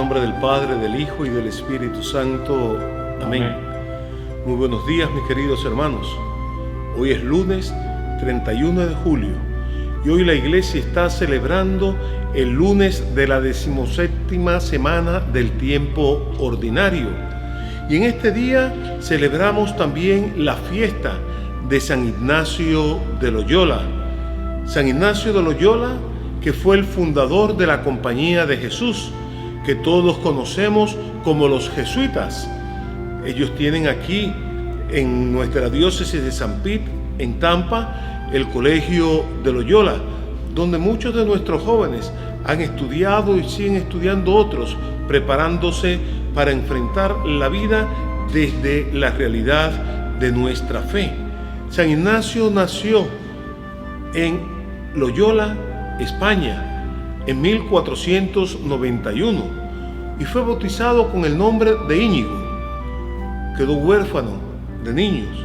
nombre del Padre, del Hijo y del Espíritu Santo. Amén. Muy buenos días, mis queridos hermanos. Hoy es lunes 31 de julio y hoy la Iglesia está celebrando el lunes de la 17ª semana del tiempo ordinario. Y en este día celebramos también la fiesta de San Ignacio de Loyola. San Ignacio de Loyola, que fue el fundador de la Compañía de Jesús, que todos conocemos como los jesuitas. Ellos tienen aquí en nuestra diócesis de San Pit, en Tampa, el Colegio de Loyola, donde muchos de nuestros jóvenes han estudiado y siguen estudiando otros, preparándose para enfrentar la vida desde la realidad de nuestra fe. San Ignacio nació en Loyola, España, en 1491 y fue bautizado con el nombre de Íñigo. Quedó huérfano de niños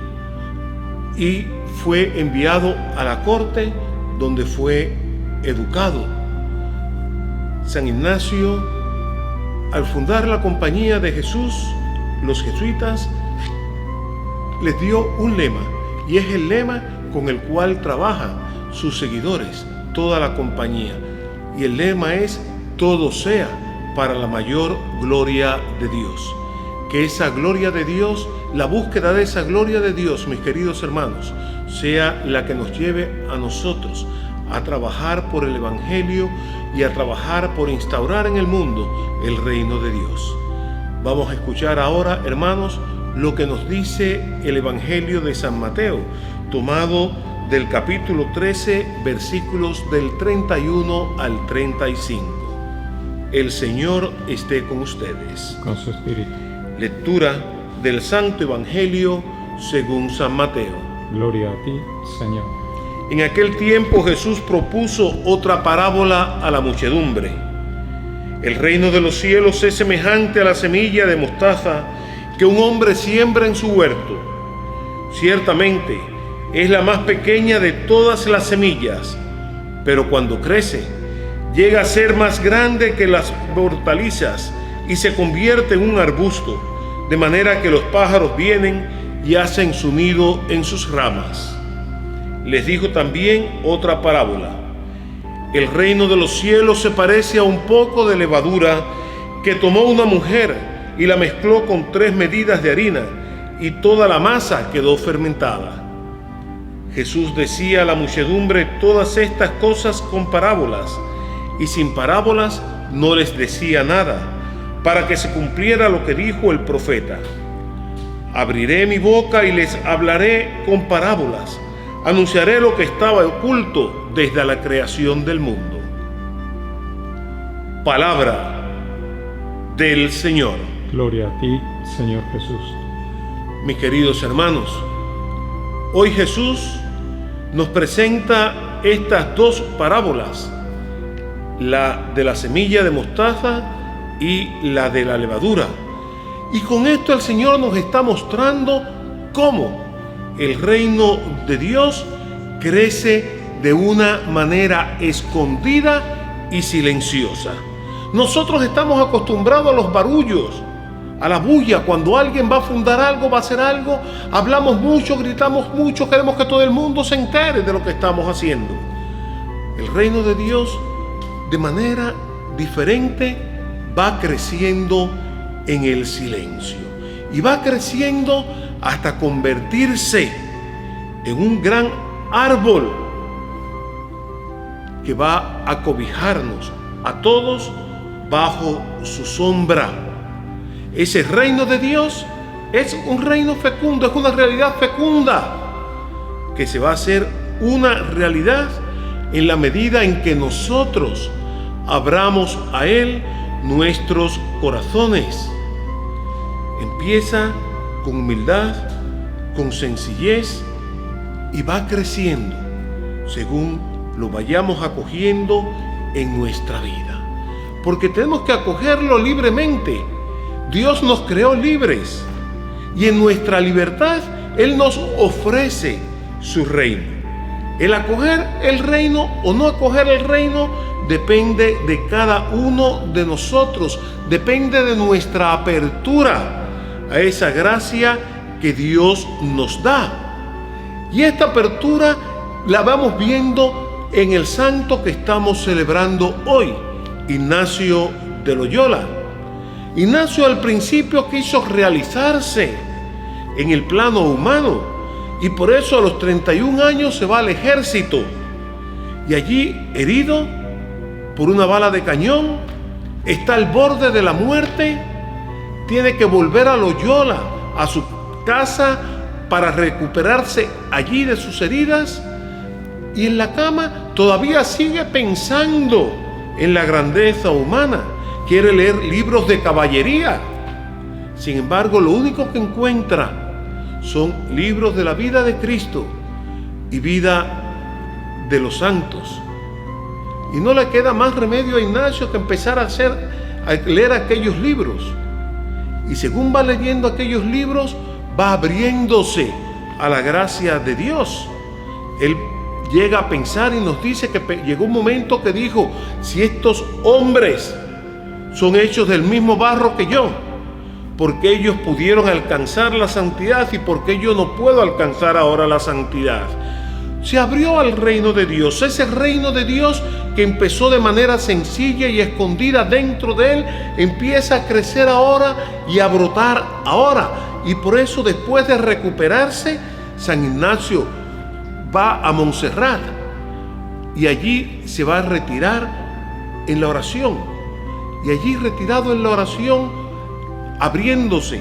y fue enviado a la corte, donde fue educado. San Ignacio, al fundar la Compañía de Jesús, los jesuitas, les dio un lema, y es el lema con el cual trabajan sus seguidores, toda la compañía. Y el lema es: todo sea para la mayor gloria de Dios. Que esa gloria de Dios, la búsqueda de esa gloria de Dios, mis queridos hermanos, sea la que nos lleve a nosotros a trabajar por el Evangelio y a trabajar por instaurar en el mundo el reino de Dios. Vamos a escuchar ahora, hermanos, lo que nos dice el Evangelio de San Mateo, tomado del capítulo 13, versículos del 31 al 35. El Señor esté con ustedes. Con su espíritu. Lectura del Santo Evangelio según San Mateo. Gloria a ti, Señor. En aquel tiempo Jesús propuso otra parábola a la muchedumbre. El reino de los cielos es semejante a la semilla de mostaza que un hombre siembra en su huerto. Ciertamente, es la más pequeña de todas las semillas, pero cuando crece, llega a ser más grande que las hortalizas y se convierte en un arbusto, de manera que los pájaros vienen y hacen su nido en sus ramas. Les dijo también otra parábola. El reino de los cielos se parece a un poco de levadura que tomó una mujer y la mezcló con 3 medidas de harina, y toda la masa quedó fermentada. Jesús decía a la muchedumbre todas estas cosas con parábolas, y sin parábolas no les decía nada, para que se cumpliera lo que dijo el profeta: abriré mi boca y les hablaré con parábolas, anunciaré lo que estaba oculto desde la creación del mundo. Palabra del Señor. Gloria a ti, Señor Jesús. Mis queridos hermanos, hoy Jesús nos presenta estas dos parábolas, la de la semilla de mostaza y la de la levadura. Y con esto el Señor nos está mostrando cómo el reino de Dios crece de una manera escondida y silenciosa. Nosotros estamos acostumbrados a los barullos, a la bulla. Cuando alguien va a fundar algo, va a hacer algo, hablamos mucho, gritamos mucho, queremos que todo el mundo se entere de lo que estamos haciendo. El reino de Dios, de manera diferente, va creciendo en el silencio y va creciendo hasta convertirse en un gran árbol que va a cobijarnos a todos bajo su sombra. Ese reino de Dios es un reino fecundo, es una realidad fecunda que se va a hacer una realidad en la medida en que nosotros abramos a Él nuestros corazones. Empieza con humildad, con sencillez, y va creciendo según lo vayamos acogiendo en nuestra vida, porque tenemos que acogerlo libremente. Dios nos creó libres y en nuestra libertad Él nos ofrece su reino. El acoger el reino o no acoger el reino depende de cada uno de nosotros, depende de nuestra apertura a esa gracia que Dios nos da. Y esta apertura la vamos viendo en el santo que estamos celebrando hoy, Ignacio de Loyola. Ignacio al principio quiso realizarse en el plano humano y por eso a los 31 años se va al ejército y allí, herido por una bala de cañón, está al borde de la muerte, tiene que volver a Loyola, a su casa, para recuperarse allí de sus heridas, y en la cama todavía sigue pensando en la grandeza humana, quiere leer libros de caballería. Sin embargo, lo único que encuentra son libros de la vida de Cristo y vida de los santos. Y no le queda más remedio a Ignacio que empezar a leer aquellos libros. Y según va leyendo aquellos libros, va abriéndose a la gracia de Dios. Él llega a pensar y nos dice que llegó un momento que dijo: si estos hombres son hechos del mismo barro que yo, ¿por qué ellos pudieron alcanzar la santidad y por qué yo no puedo alcanzar ahora la santidad? Se abrió al reino de Dios, ese reino de Dios que empezó de manera sencilla y escondida dentro de él, empieza a crecer ahora y a brotar ahora. Y por eso, después de recuperarse, San Ignacio va a Montserrat y allí se va a retirar en la oración. Y allí, retirado en la oración, abriéndose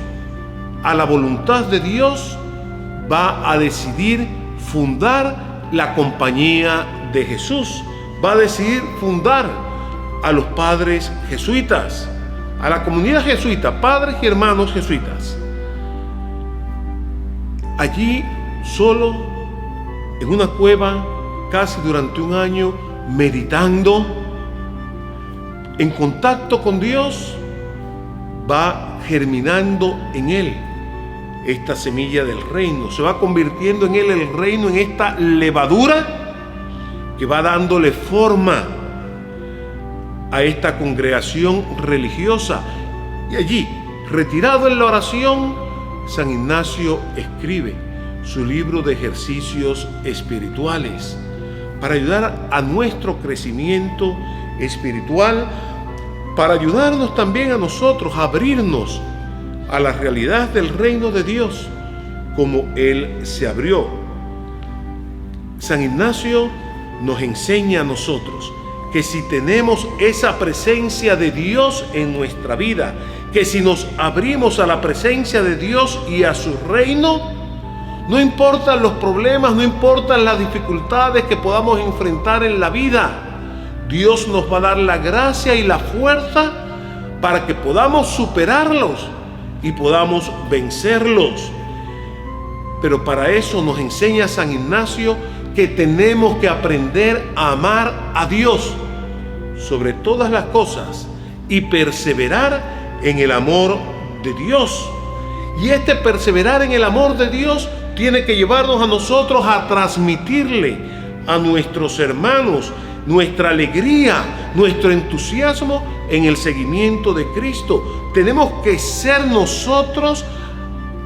a la voluntad de Dios, va a decidir fundar la Compañía de Jesús. Va a decidir fundar a los padres jesuitas, a la comunidad jesuita, padres y hermanos jesuitas. Allí, solo, en una cueva, casi durante un año, meditando, en contacto con Dios, va germinando en él esta semilla del reino. Se va convirtiendo en él el reino, en esta levadura que va dándole forma a esta congregación religiosa. Y allí, retirado en la oración, San Ignacio escribe su libro de ejercicios espirituales para ayudar a nuestro crecimiento espiritual, para ayudarnos también a nosotros a abrirnos a la realidad del reino de Dios como Él se abrió. San Ignacio nos enseña a nosotros que si tenemos esa presencia de Dios en nuestra vida, que si nos abrimos a la presencia de Dios y a su reino, no importan los problemas, no importan las dificultades que podamos enfrentar en la vida, Dios nos va a dar la gracia y la fuerza para que podamos superarlos y podamos vencerlos. Pero para eso nos enseña San Ignacio que tenemos que aprender a amar a Dios sobre todas las cosas y perseverar en el amor de Dios. Y este perseverar en el amor de Dios tiene que llevarnos a nosotros a transmitirle a nuestros hermanos nuestra alegría, nuestro entusiasmo en el seguimiento de Cristo. Tenemos que ser nosotros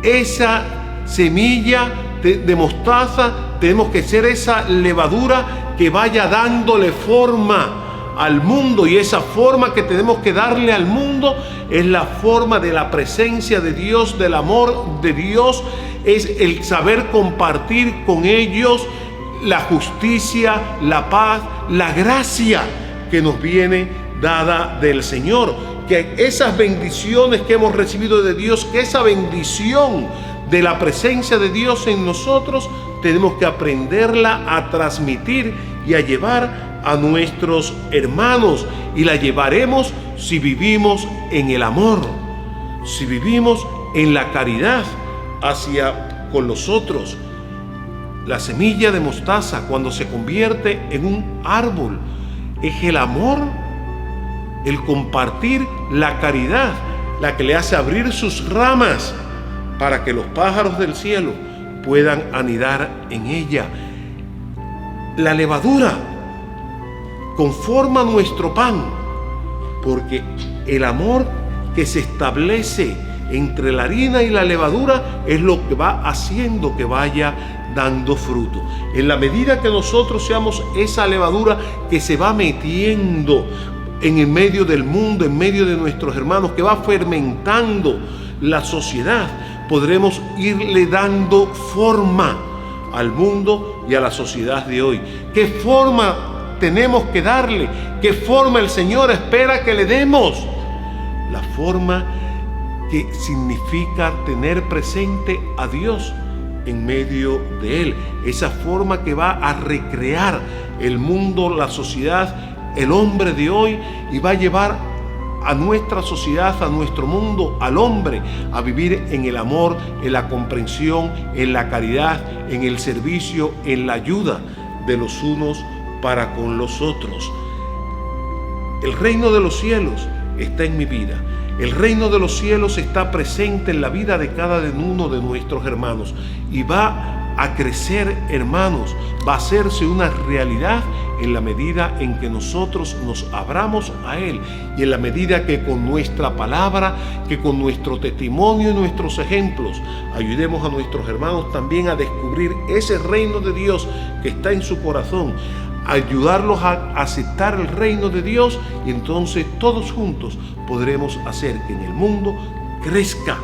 esa semilla de mostaza, tenemos que ser esa levadura que vaya dándole forma al mundo, y esa forma que tenemos que darle al mundo es la forma de la presencia de Dios, del amor de Dios, es el saber compartir con ellos la justicia, la paz, la gracia que nos viene dada del Señor. Que esas bendiciones que hemos recibido de Dios, que esa bendición de la presencia de Dios en nosotros, tenemos que aprenderla a transmitir y a llevar a nuestros hermanos. Y la llevaremos si vivimos en el amor, si vivimos en la caridad hacia con los otros. La semilla de mostaza, cuando se convierte en un árbol, es el amor, el compartir, la caridad, la que le hace abrir sus ramas para que los pájaros del cielo puedan anidar en ella. La levadura conforma nuestro pan, porque el amor que se establece entre la harina y la levadura es lo que va haciendo que vaya dando fruto. En la medida que nosotros seamos esa levadura que se va metiendo en el medio del mundo, en medio de nuestros hermanos, que va fermentando la sociedad, podremos irle dando forma al mundo y a la sociedad de hoy. ¿Qué forma tenemos que darle? ¿Qué forma el Señor espera que le demos? La forma que significa tener presente a Dios en medio de Él. Esa forma que va a recrear el mundo, la sociedad, el hombre de hoy, y va a llevar a nuestra sociedad, a nuestro mundo, al hombre, a vivir en el amor, en la comprensión, en la caridad, en el servicio, en la ayuda de los unos para con los otros. El reino de los cielos está en mi vida. El reino de los cielos está presente en la vida de cada uno de nuestros hermanos y va a crecer, hermanos, va a hacerse una realidad en la medida en que nosotros nos abramos a Él y en la medida que con nuestra palabra, que con nuestro testimonio y nuestros ejemplos ayudemos a nuestros hermanos también a descubrir ese reino de Dios que está en su corazón, ayudarlos a aceptar el reino de Dios, y entonces todos juntos podremos hacer que en el mundo crezca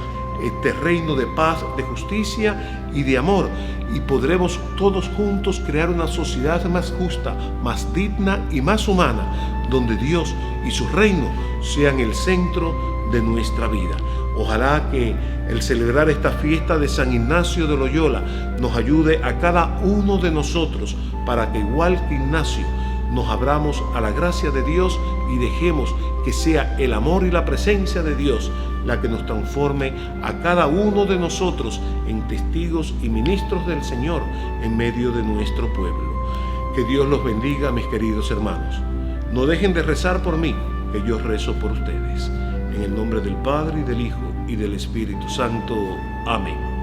este reino de paz, de justicia y de amor, y podremos todos juntos crear una sociedad más justa, más digna y más humana, donde Dios y su reino sean el centro de nuestra vida. Ojalá que el celebrar esta fiesta de San Ignacio de Loyola nos ayude a cada uno de nosotros para que, igual que Ignacio, nos abramos a la gracia de Dios y dejemos que sea el amor y la presencia de Dios la que nos transforme a cada uno de nosotros en testigos y ministros del Señor en medio de nuestro pueblo. Que Dios los bendiga, mis queridos hermanos. No dejen de rezar por mí, que yo rezo por ustedes. En el nombre del Padre, y del Hijo, y del Espíritu Santo. Amén.